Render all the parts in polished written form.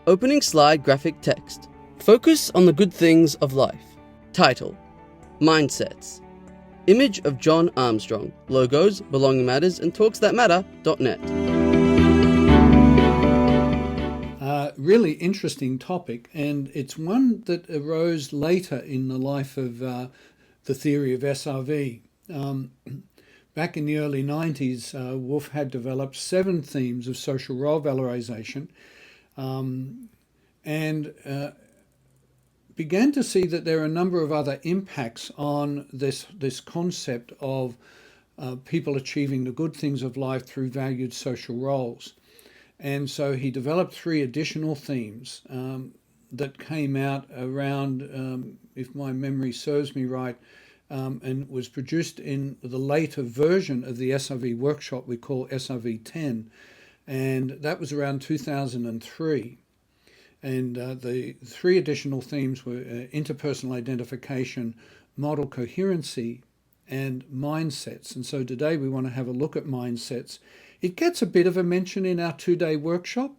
Opening slide graphic text. Focus on the good things of life. Title: Mindsets. Image of John Armstrong. Logos, Belonging Matters, and TalksThatMatter.net. Really interesting topic, and it's one that arose later in the life of the theory of SRV. Back in the early 90s, Wolf had developed 7 themes of social role valorization, and began to see that there are a number of other impacts on this concept of people achieving the good things of life through valued social roles. And so he developed 3 additional themes that came out around, if my memory serves me right, and was produced in the later version of the SRV workshop we call SRV 10, and that was around 2003. And the 3 additional themes were interpersonal identification, model coherency, and mindsets. And so today we want to have a look at mindsets. It gets a bit of a mention in our 2-day workshop,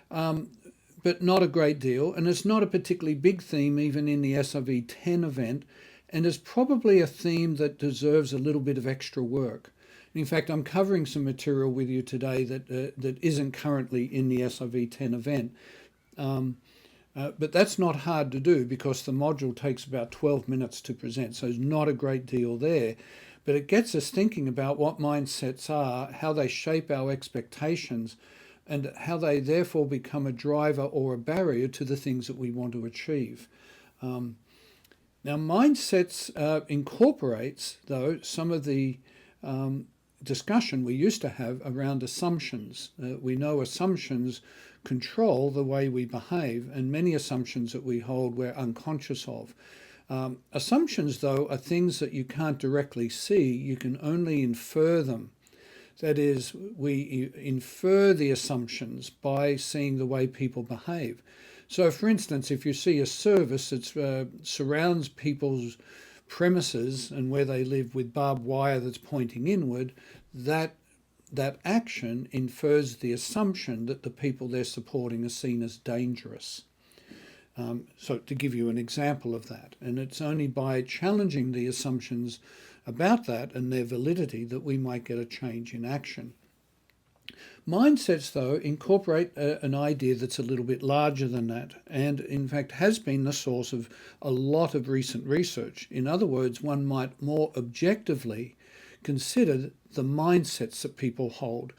but not a great deal. And it's not a particularly big theme even in the SRV 10 event, and is probably a theme that deserves a little bit of extra work. In fact, I'm covering some material with you today that isn't currently in the SRV 10 event. But that's not hard to do because the module takes about 12 minutes to present, so it's not a great deal there. But it gets us thinking about what mindsets are, how they shape our expectations, and how they therefore become a driver or a barrier to the things that we want to achieve. Now, mindsets incorporates, though, some of the discussion we used to have around assumptions. We know assumptions control the way we behave, and many assumptions that we hold we're unconscious of. Assumptions, though, are things that you can't directly see. You can only infer them. That is, we infer the assumptions by seeing the way people behave. So, for instance, if you see a service that surrounds people's premises and where they live with barbed wire that's pointing inward, that action infers the assumption that the people they're supporting are seen as dangerous. So to give you an example of that, and it's only by challenging the assumptions about that and their validity that we might get a change in action. Mindsets, though, incorporate an idea that's a little bit larger than that, and in fact has been the source of a lot of recent research. In other words, one might more objectively consider the mindsets that people hold.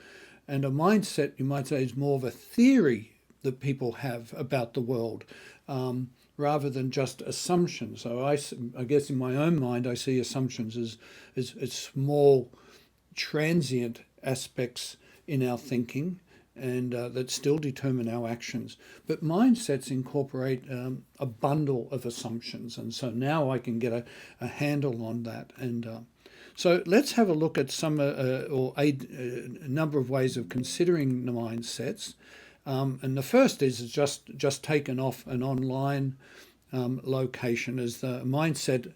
And a mindset, you might say, is more of a theory that people have about the world, rather than just assumptions. So I guess in my own mind, I see assumptions as small, transient aspects in our thinking, and that still determine our actions. But mindsets incorporate a bundle of assumptions, and so now I can get a handle on that. And so let's have a look at some or a number of ways of considering the mindsets. And the first is just taken off an online location, as the mindset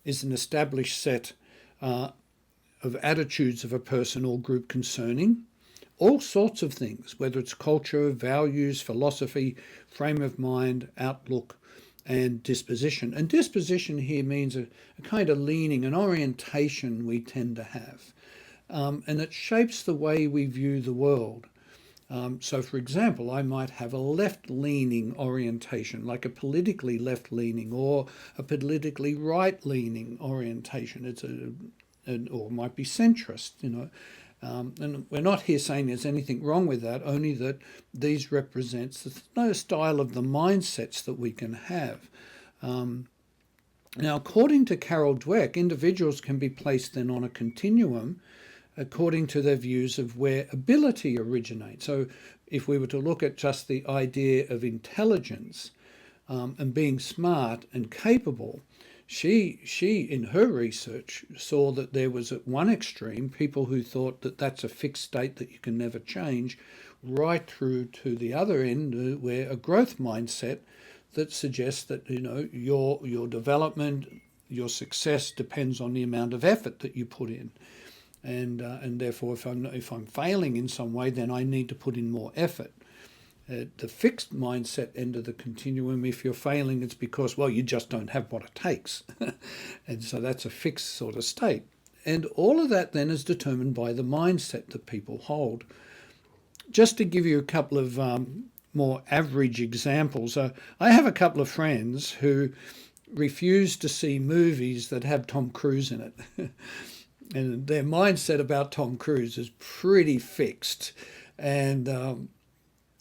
is an established set of attitudes of a person or group concerning all sorts of things, whether it's culture, values, philosophy, frame of mind, outlook, and disposition. And disposition here means a kind of leaning, an orientation we tend to have. And it shapes the way we view the world. So, for example, I might have a left-leaning orientation, like a politically left-leaning or a politically right-leaning orientation. Or it might be centrist, and we're not here saying there's anything wrong with that, only that these represents the style of the mindsets that we can have. Now, according to Carol Dweck, individuals can be placed then on a continuum according to their views of where ability originates. So if we were to look at just the idea of intelligence and being smart and capable, she in her research saw that there was at one extreme people who thought that that's a fixed state that you can never change, right through to the other end where a growth mindset that suggests that your development, your success depends on the amount of effort that you put in. And therefore, if I'm failing in some way, then I need to put in more effort. At the fixed mindset end of the continuum, if you're failing, it's because, well, you just don't have what it takes. And so that's a fixed sort of state. And all of that then is determined by the mindset that people hold. Just to give you a couple of more average examples, I have a couple of friends who refuse to see movies that have Tom Cruise in it. And their mindset about Tom Cruise is pretty fixed. And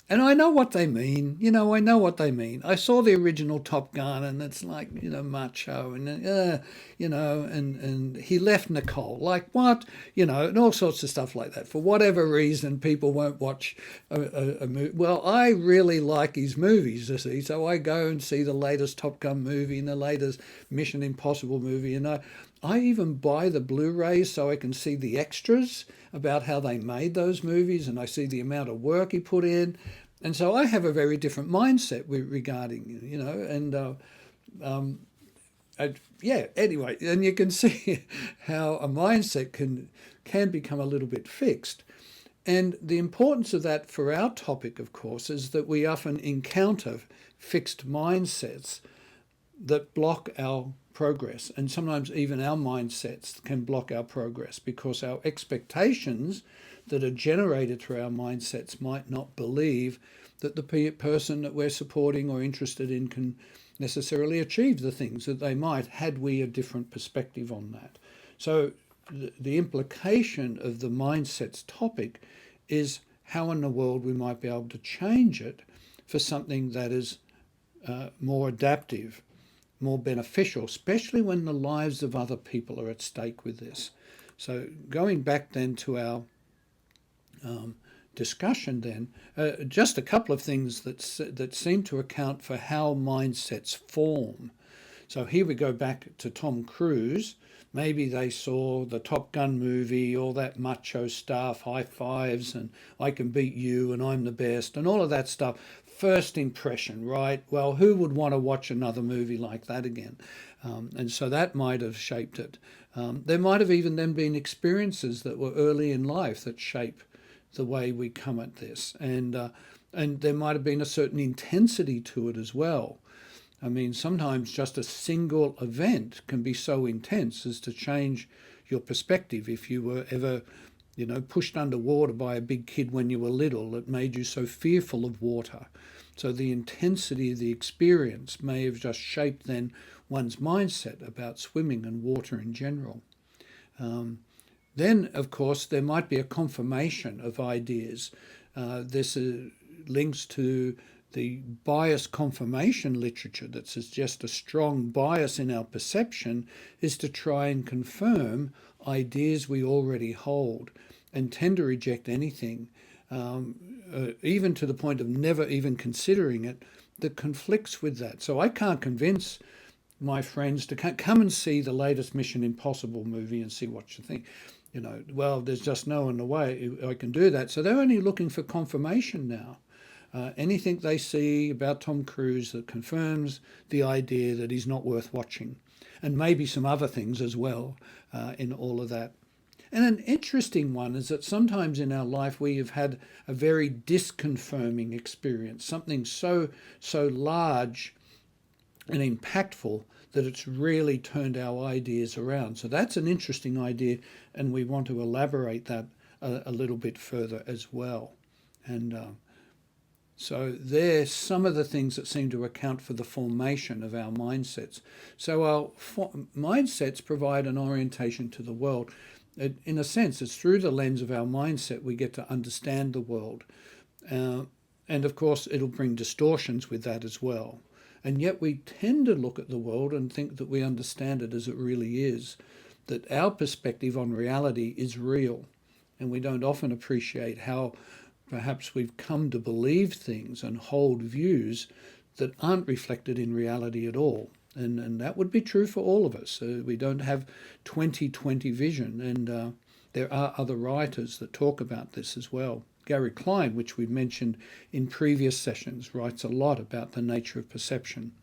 I know what they mean. I know what they mean. I saw the original Top Gun, and it's like, macho, and and he left Nicole. Like what? And all sorts of stuff like that. For whatever reason, people won't watch a movie. Well, I really like his movies, you see, so I go and see the latest Top Gun movie and the latest Mission Impossible movie, and I even buy the Blu-rays so I can see the extras about how they made those movies, and I see the amount of work he put in. And so I have a very different mindset regarding, anyway, and you can see how a mindset can become a little bit fixed. And the importance of that for our topic, of course, is that we often encounter fixed mindsets that block our progress, and sometimes even our mindsets can block our progress because our expectations that are generated through our mindsets might not believe that the person that we're supporting or interested in can necessarily achieve the things that they might had we a different perspective on that. So the implication of the mindsets topic is how in the world we might be able to change it for something that is more adaptive, more beneficial, especially when the lives of other people are at stake with this. So going back then to our discussion then, just a couple of things that seem to account for how mindsets form. So here we go back to Tom Cruise. Maybe they saw the Top Gun movie, all that macho stuff, high fives, and I can beat you, and I'm the best, and all of that stuff. First impression, right? Well, who would want to watch another movie like that again? And so that might have shaped it. There might have even then been experiences that were early in life that shape the way we come at this. And there might have been a certain intensity to it as well. I mean, sometimes just a single event can be so intense as to change your perspective. If you were ever, pushed underwater by a big kid when you were little, it made you so fearful of water. So the intensity of the experience may have just shaped then one's mindset about swimming and water in general. Then, of course, there might be a confirmation of ideas. This links to the bias confirmation literature that suggests a strong bias in our perception is to try and confirm ideas we already hold and tend to reject anything, even to the point of never even considering it, that conflicts with that. So I can't convince my friends to come and see the latest Mission Impossible movie and see what you think. Well, there's just no one way I can do that. So they're only looking for confirmation now. Anything they see about Tom Cruise that confirms the idea that he's not worth watching, and maybe some other things as well in all of that. And an interesting one is that sometimes in our life we have had a very disconfirming experience, something so large and impactful that it's really turned our ideas around. So that's an interesting idea, and we want to elaborate that a little bit further as well. And so there's some of the things that seem to account for the formation of our mindsets. So our mindsets provide an orientation to the world. In a sense, it's through the lens of our mindset we get to understand the world. And of course, it'll bring distortions with that as well. And yet we tend to look at the world and think that we understand it as it really is, that our perspective on reality is real. And we don't often appreciate how perhaps we've come to believe things and hold views that aren't reflected in reality at all. And that would be true for all of us. We don't have 20/20 vision, and there are other writers that talk about this as well. Gary Klein, which we've mentioned in previous sessions, writes a lot about the nature of perception.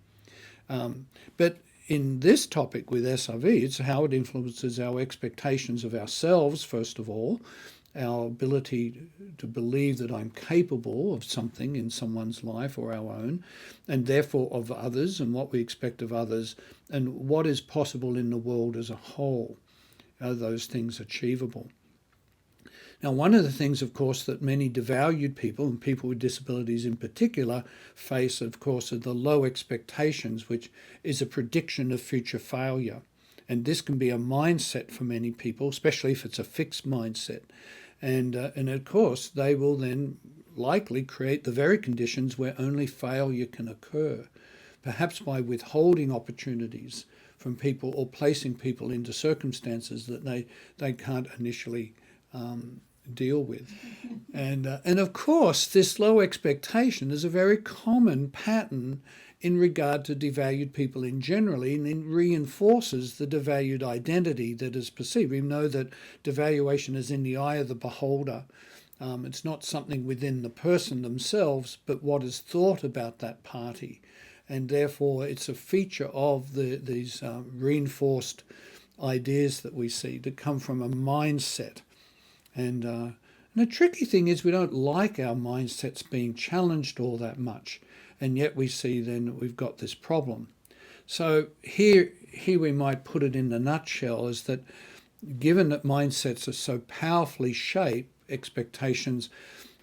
But in this topic with SRV, it's how it influences our expectations of ourselves, first of all, our ability to believe that I'm capable of something in someone's life or our own, and therefore of others and what we expect of others, and what is possible in the world as a whole. Are those things achievable? Now, one of the things, of course, that many devalued people, and people with disabilities in particular, face, of course, are the low expectations, which is a prediction of future failure. And this can be a mindset for many people, especially if it's a fixed mindset. And of course, they will then likely create the very conditions where only failure can occur, perhaps by withholding opportunities from people or placing people into circumstances that they can't initially deal with. And of course, this low expectation is a very common pattern in regard to devalued people in generally, and it reinforces the devalued identity that is perceived. We know that devaluation is in the eye of the beholder. It's not something within the person themselves, but what is thought about that party. And therefore, it's a feature of these reinforced ideas that we see that come from a mindset. And the tricky thing is we don't like our mindsets being challenged all that much. And yet we see then that we've got this problem. So here we might put it in a nutshell, is that given that mindsets are so powerfully shape expectations,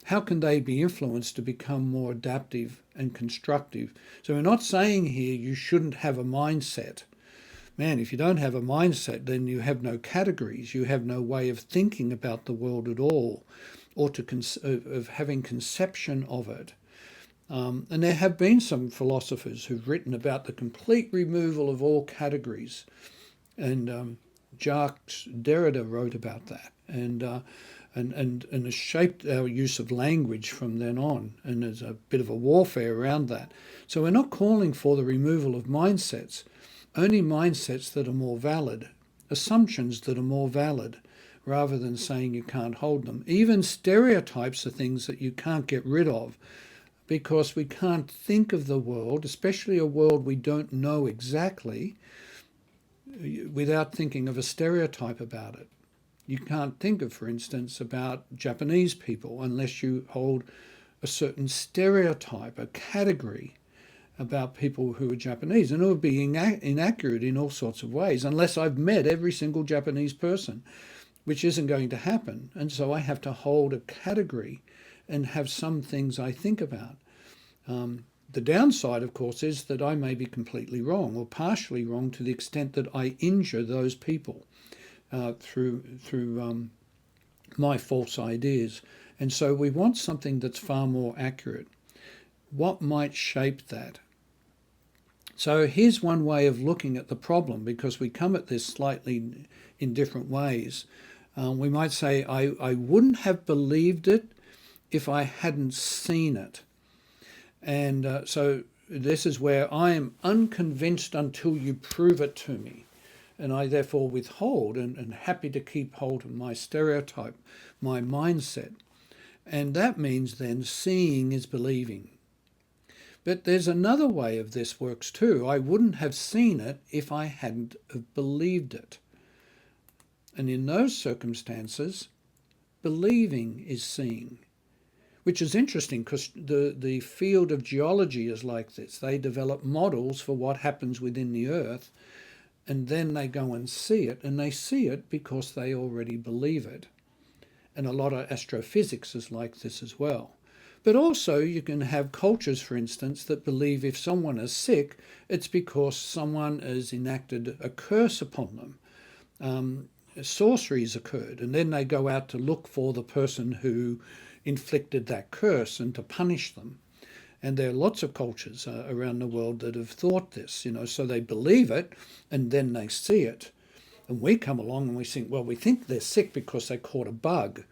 how can they be influenced to become more adaptive and constructive? So we're not saying here you shouldn't have a mindset. Man, if you don't have a mindset, then you have no categories. You have no way of thinking about the world at all, or of having conception of it. And there have been some philosophers who've written about the complete removal of all categories. And Jacques Derrida wrote about that. And has shaped our use of language from then on. And there's a bit of a warfare around that. So we're not calling for the removal of mindsets, only mindsets that are more valid, assumptions that are more valid, rather than saying you can't hold them. Even stereotypes are things that you can't get rid of, because we can't think of the world, especially a world we don't know exactly, without thinking of a stereotype about it. You can't think of, for instance, about Japanese people unless you hold a certain stereotype, a category about people who are Japanese. And it would be inaccurate in all sorts of ways, unless I've met every single Japanese person, which isn't going to happen. And so I have to hold a category and have some things I think about. The downside, of course, is that I may be completely wrong or partially wrong to the extent that I injure those people through my false ideas. And so we want something that's far more accurate. What might shape that? So here's one way of looking at the problem, because we come at this slightly in different ways. We might say, I wouldn't have believed it if I hadn't seen it. And so this is where I am unconvinced until you prove it to me. And I therefore withhold and happy to keep hold of my stereotype, my mindset. And that means then seeing is believing. But there's another way of this works too. I wouldn't have seen it if I hadn't have believed it. And in those circumstances, believing is seeing. Which is interesting, because the field of geology is like this. They develop models for what happens within the earth, and then they go and see it, and they see it because they already believe it. And a lot of astrophysics is like this as well. But also you can have cultures, for instance, that believe if someone is sick, it's because someone has enacted a curse upon them. Sorcery's occurred, and then they go out to look for the person who inflicted that curse and to punish them. And there are lots of cultures around the world that have thought this, so they believe it and then they see it. And we come along and we think, well, we think they're sick because they caught a bug.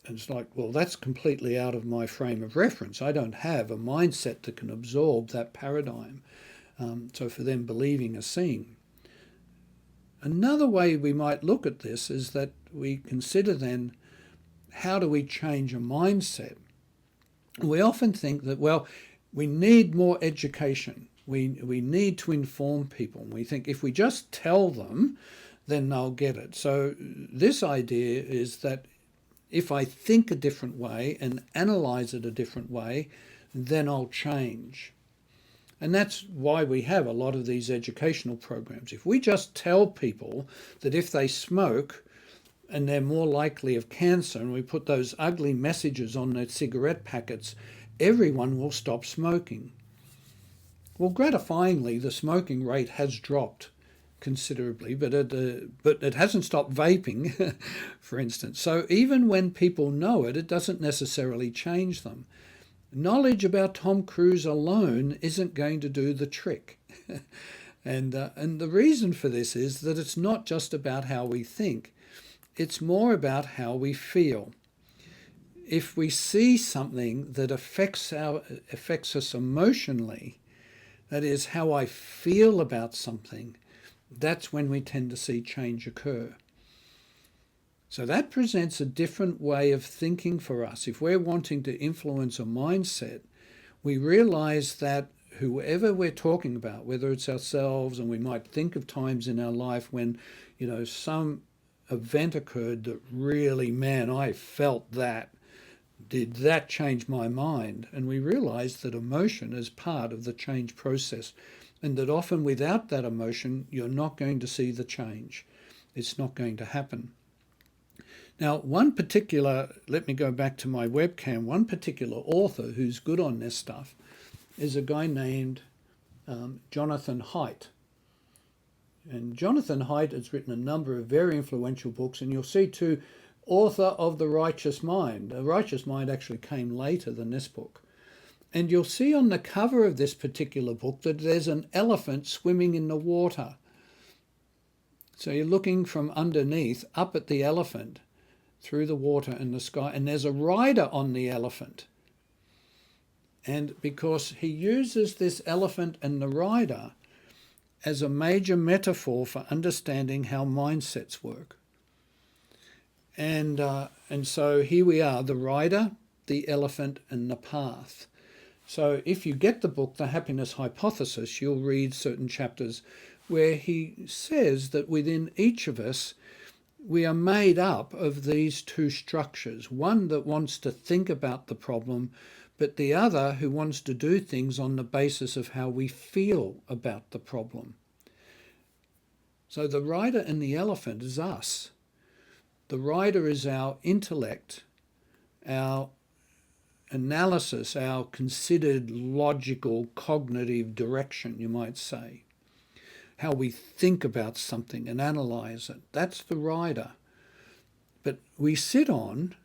And it's like, well, that's completely out of my frame of reference. I don't have a mindset that can absorb that paradigm. So for them, believing is seeing. Another way we might look at this is that we consider then, how do we change a mindset? We often think that, well, we need more education. We need to inform people. We think if we just tell them, then they'll get it. So this idea is that If I think a different way and analyze it a different way, then I'll change. And that's why we have a lot of these educational programs. If we just tell people that if they smoke and they're more likely of cancer, and we put those ugly messages on their cigarette packets, everyone will stop smoking. Well, gratifyingly, the smoking rate has dropped considerably, but it hasn't stopped vaping, for instance. So even when people know it, it doesn't necessarily change them. Knowledge about Tom Cruise alone isn't going to do the trick. And the reason for this is that it's not just about how we think, it's more about how we feel. If we see something that affects us emotionally, that is how I feel about something, that's when we tend to see change occur. So that presents a different way of thinking for us. If we're wanting to influence a mindset, we realize that whoever we're talking about, whether it's ourselves, and we might think of times in our life when, some event occurred that really, man, I felt that. Did that change my mind? And we realize that emotion is part of the change process, and that often without that emotion, you're not going to see the change. It's not going to happen. Now, let me go back to my webcam, one particular author who's good on this stuff is a guy named Jonathan Haidt. And Jonathan Haidt has written a number of very influential books, and you'll see too, author of The Righteous Mind. The Righteous Mind actually came later than this book. And you'll see on the cover of this particular book that there's an elephant swimming in the water. So you're looking from underneath up at the elephant through the water and the sky, and there's a rider on the elephant. And because he uses this elephant and the rider as a major metaphor for understanding how mindsets work. And so here we are, the rider, the elephant, and the path. So if you get the book, The Happiness Hypothesis, you'll read certain chapters where he says that within each of us, we are made up of these two structures, one that wants to think about the problem, but the other who wants to do things on the basis of how we feel about the problem. So the rider and the elephant is us. The rider is our intellect, our analysis, our considered logical cognitive direction, you might say. How we think about something and analyze it. That's the rider. But we sit on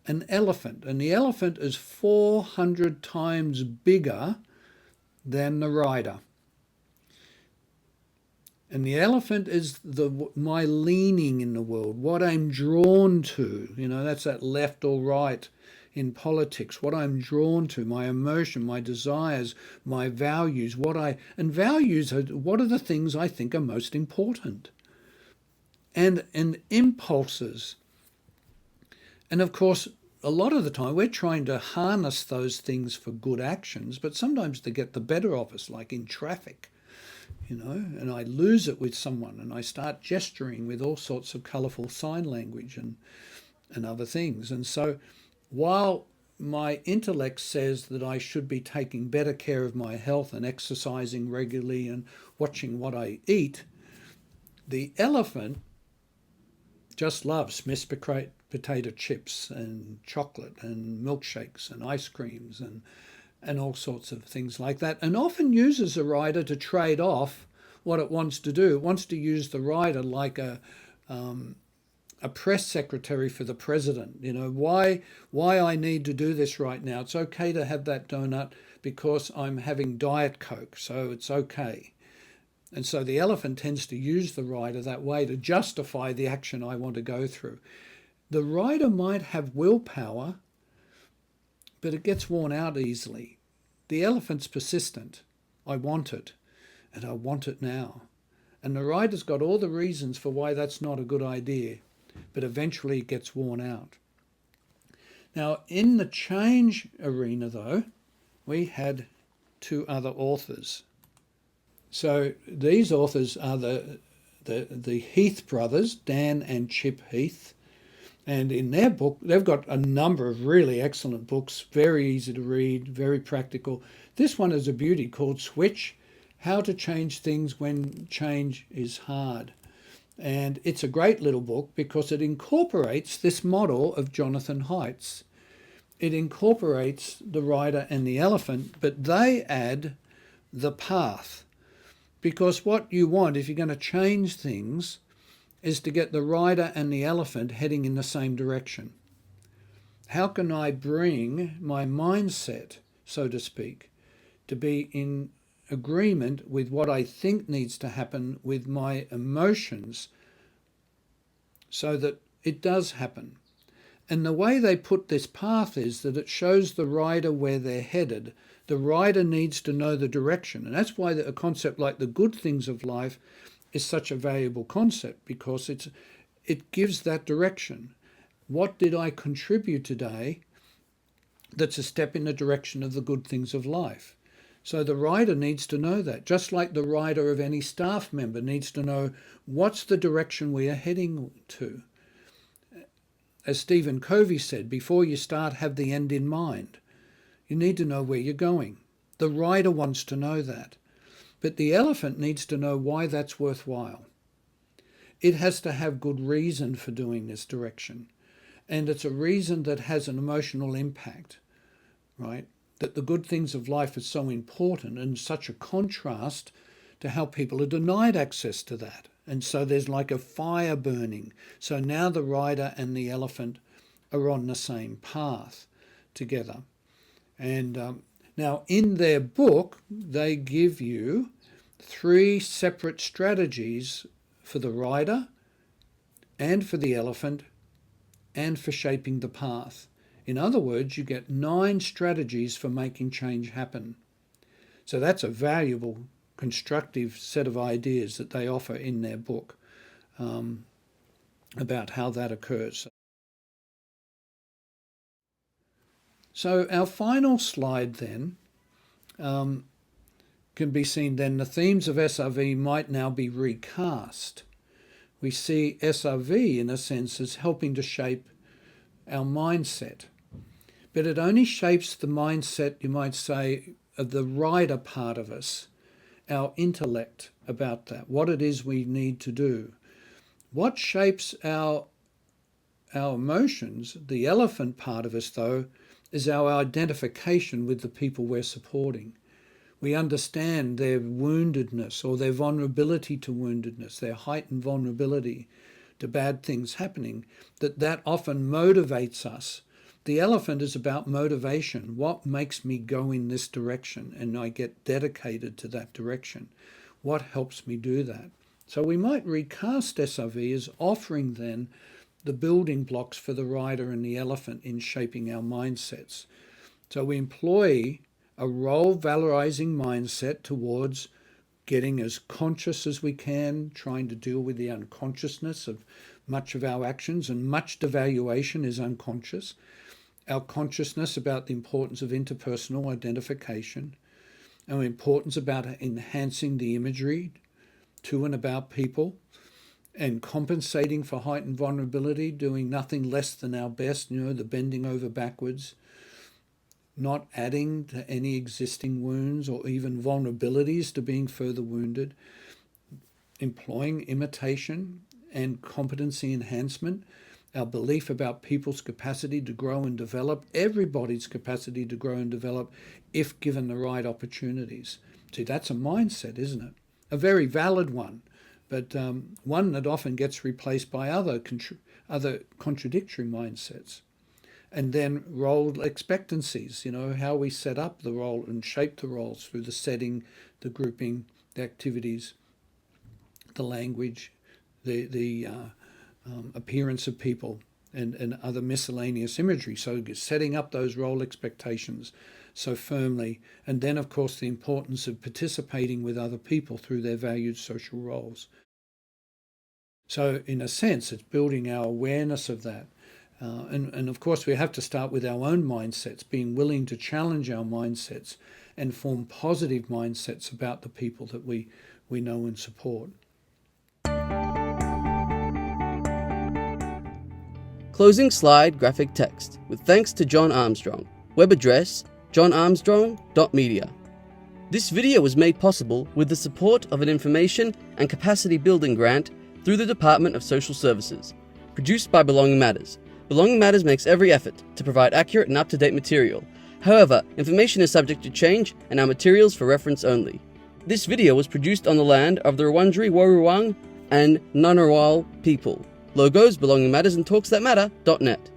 an elephant, and the elephant is 400 times bigger than the rider. And the elephant is my leaning in the world, what I'm drawn to. That's that left or right in politics, what I'm drawn to, my emotion, my desires, my values, what are the things I think are most important. And impulses. And of course, a lot of the time we're trying to harness those things for good actions, but sometimes they get the better of us, like in traffic. And I lose it with someone and I start gesturing with all sorts of colourful sign language and other things. And so while my intellect says that I should be taking better care of my health and exercising regularly and watching what I eat, the elephant just loves mashed potato chips and chocolate and milkshakes and ice creams and all sorts of things like that, and often uses a rider to trade off what it wants to do. It wants to use the rider like a press secretary for the president. Why I need to do this right now. It's okay to have that donut because I'm having Diet Coke, so it's okay. And so the elephant tends to use the rider that way to justify the action I want to go through. The rider might have willpower, but it gets worn out easily. The elephant's persistent. I want it, and I want it now. And the rider's got all the reasons for why that's not a good idea, but eventually it gets worn out. Now, in the change arena, though, we had two other authors. So these authors are the Heath brothers, Dan and Chip Heath. And in their book, they've got a number of really excellent books, very easy to read, very practical. This one is a beauty called Switch: How to Change Things When Change is Hard. And it's a great little book because it incorporates this model of Jonathan Haidt's. It incorporates the rider and the elephant, but they add the path. Because what you want, if you're going to change things, is to get the rider and the elephant heading in the same direction. How can I bring my mindset, so to speak, to be in agreement with what I think needs to happen with my emotions so that it does happen? And the way they put this path is that it shows the rider where they're headed. The rider needs to know the direction. And that's why a concept like the good things of life is such a valuable concept, because it gives that direction. What did I contribute today that's a step in the direction of the good things of life? So the rider needs to know that, just like the rider of any staff member needs to know what's the direction we are heading to. As Stephen Covey said, before you start, have the end in mind. You need to know where you're going. The rider wants to know that. But the elephant needs to know why that's worthwhile. It has to have good reason for doing this direction. And it's a reason that has an emotional impact, right? That the good things of life are so important and such a contrast to how people are denied access to that. And so there's like a fire burning. So now the rider and the elephant are on the same path together. And now in their book, they give you 3 separate strategies for the rider and for the elephant and for shaping the path. In other words, you get 9 strategies for making change happen. So that's a valuable, constructive set of ideas that they offer in their book about how that occurs. So our final slide then can be seen then. The themes of SRV might now be recast. We see SRV in a sense as helping to shape our mindset. But it only shapes the mindset, you might say, of the rider part of us, our intellect about that, what it is we need to do. What shapes our emotions, the elephant part of us though, is our identification with the people we're supporting. We understand their woundedness or their vulnerability to woundedness, their heightened vulnerability to bad things happening, that often motivates us. The elephant is about motivation. What makes me go in this direction? And I get dedicated to that direction. What helps me do that? So we might recast SRV as offering then the building blocks for the rider and the elephant in shaping our mindsets. So we employ a role-valorizing mindset towards getting as conscious as we can, trying to deal with the unconsciousness of much of our actions, and much devaluation is unconscious. Our consciousness about the importance of interpersonal identification, our importance about enhancing the imagery to and about people, and compensating for heightened vulnerability, doing nothing less than our best, the bending over backwards, not adding to any existing wounds or even vulnerabilities to being further wounded, employing imitation and competency enhancement, our belief about people's capacity to grow and develop, everybody's capacity to grow and develop if given the right opportunities. See, that's a mindset, isn't it? A very valid one, but one that often gets replaced by other contradictory mindsets. And then role expectancies, how we set up the role and shape the roles through the setting, the grouping, the activities, the language, the appearance of people, and other miscellaneous imagery. So setting up those role expectations so firmly. And then, of course, the importance of participating with other people through their valued social roles. So in a sense, it's building our awareness of that. And of course, we have to start with our own mindsets, being willing to challenge our mindsets and form positive mindsets about the people that we know and support. Closing slide graphic text, with thanks to John Armstrong. Web address johnarmstrong.media. This video was made possible with the support of an information and capacity building grant through the Department of Social Services. Produced by Belonging Matters. Belonging Matters makes every effort to provide accurate and up-to-date material. However, information is subject to change and our materials for reference only. This video was produced on the land of the Wurundjeri Woi-wurrung and Ngunnawal people. Logos, Belonging Matters and talksthatmatter.net.